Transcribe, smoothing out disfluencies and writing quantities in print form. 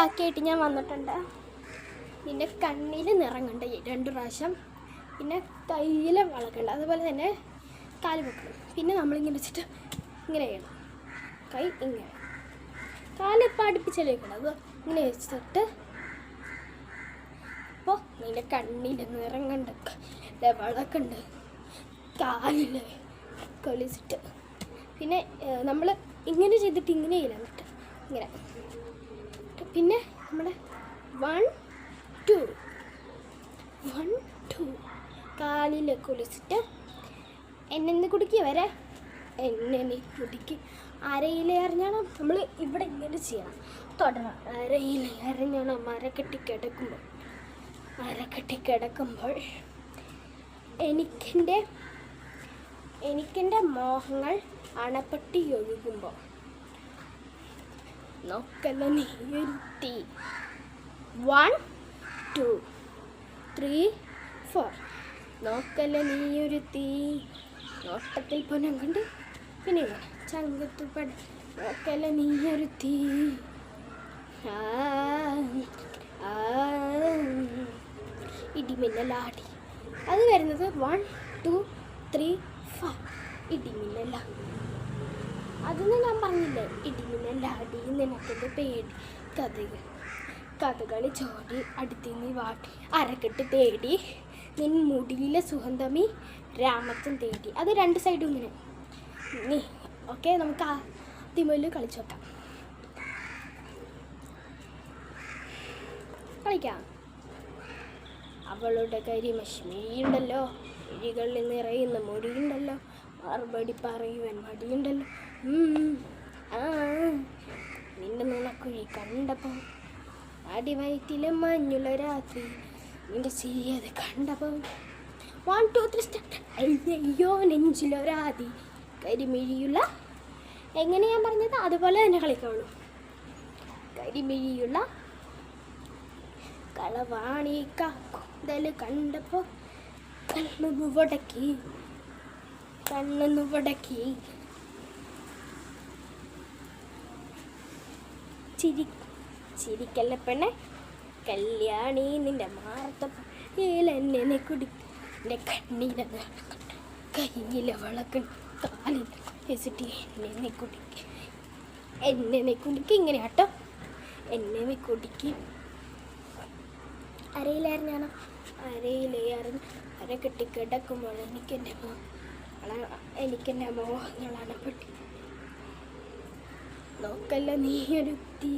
ബാക്കിയായിട്ട് ഞാൻ വന്നിട്ടുണ്ട്. പിന്നെ കണ്ണിൽ നിറങ്ങുണ്ട് 2 പ്രാവശ്യം. പിന്നെ കയ്യിൽ വളക്കുണ്ട്. അതുപോലെ തന്നെ കാല് വെക്കണം. പിന്നെ നമ്മളിങ്ങനെ വെച്ചിട്ട് ഇങ്ങനെ ചെയ്യണം. കൈ ഇങ്ങനെ, കാല് ഇപ്പം അടുപ്പിച്ചല്ലേ വെക്കണം. അത് ഇങ്ങനെ വെച്ചിട്ട് അപ്പോൾ നിൻ്റെ കണ്ണിൽ നിറങ്ങുണ്ട്, വളക്കുണ്ട്, കാലിൽ കൊളിച്ചിട്ട്. പിന്നെ നമ്മൾ ഇങ്ങനെ ചെയ്തിട്ട് ഇങ്ങനെ ചെയ്യില്ല, എന്നിട്ട് ഇങ്ങനെ. പിന്നെ നമ്മൾ 1 2 1 2 കാലിൽ കുളിച്ചിട്ട് എന്നെ കുടിക്കുക വരെ എന്നെ കുടിക്ക്. അരയിലെ അറിഞ്ഞാണം നമ്മൾ ഇവിടെ ഇങ്ങനെ ചെയ്യണം, തൊടണം. അരയിലെ അറിഞ്ഞാണം അരക്കെട്ടി കിടക്കുമ്പോൾ എനിക്കെൻ്റെ മോഹങ്ങൾ അണപ്പെട്ടി ഒഴുകുമ്പോൾ നോക്കല്ല നീയൊരുത്തി. 1 2 3 4 നോക്കല്ല നീയൊരുത്തി. നോട്ടത്തിൽ പൊനം കൊണ്ട് പിന്നെ ചങ്കത്തുപട നോക്കല്ല നീയൊരുത്തി. ഇടിമിന്നലാടി. അത് വരുന്നത് 1 2 3 4 ഇടിമിന്നല. അതൊന്നും ഞാൻ പറഞ്ഞില്ലേ. ഇടിമിന്നലാടി നിനക്കെൻ്റെ പേടി കഥകളി ചോടി അടുത്തിന്ന് വാട്ടി അരക്കെട്ട് തേടി നിൻ മുടിയിലെ സുഗന്ധമി രാമച്ചൻ തേടി. അത് 2 സൈഡും ഇങ്ങനെ നീ. ഓക്കെ, നമുക്ക് ആദ്യമേൽ കളിച്ചു നോക്കാം. കളിക്കാം. അവളുടെ കരിമശ്മിയുണ്ടല്ലോ, മിഴികളിൽ നിറയുന്ന മുടിയുണ്ടല്ലോ, മറുപടി പറയുവാൻ മടിയുണ്ടല്ലോ. നിന്റെ നുണക്കുഴി കണ്ടപ്പോൾ അടിവയറ്റിലെ മഞ്ഞുള്ള രാത്രി നിന്റെ ചിരിയത് കണ്ടപ്പോൾ 1 2 3 സ്റ്റാർട്ട്. അയ്യോ നെഞ്ചിലൊരാതി കരിമിഴിയുള്ള. എങ്ങനെ ഞാൻ പറഞ്ഞത് അതുപോലെ തന്നെ കളിക്കുള്ളൂ. കരിമിഴിയുള്ള കളവാണി കാക്കുതൽ കണ്ടപ്പോൾ കണ്ണൊന്നു വടക്കി ചിരിക്കല്ല പെണ്ണെ കല്യാണി നിന്റെ മാറത്തന്നെ കുടി. എൻ്റെ കണ്ണീരെ കയ്യിലെ വളക്കൺ കാലിൽ വെച്ചിട്ട് എന്നെ കുടിക്ക്. ഇങ്ങനെ കേട്ടോ, എന്നെ കുടിക്ക്. അരയിലായിരുന്നാണോ അറിഞ്ഞ് അരക്കെട്ടി കിടക്കുമ്പോൾ എനിക്കെൻ്റെ മോഹങ്ങളാണ് പെട്ടി. നോക്കല്ല നീയൊരുത്തി.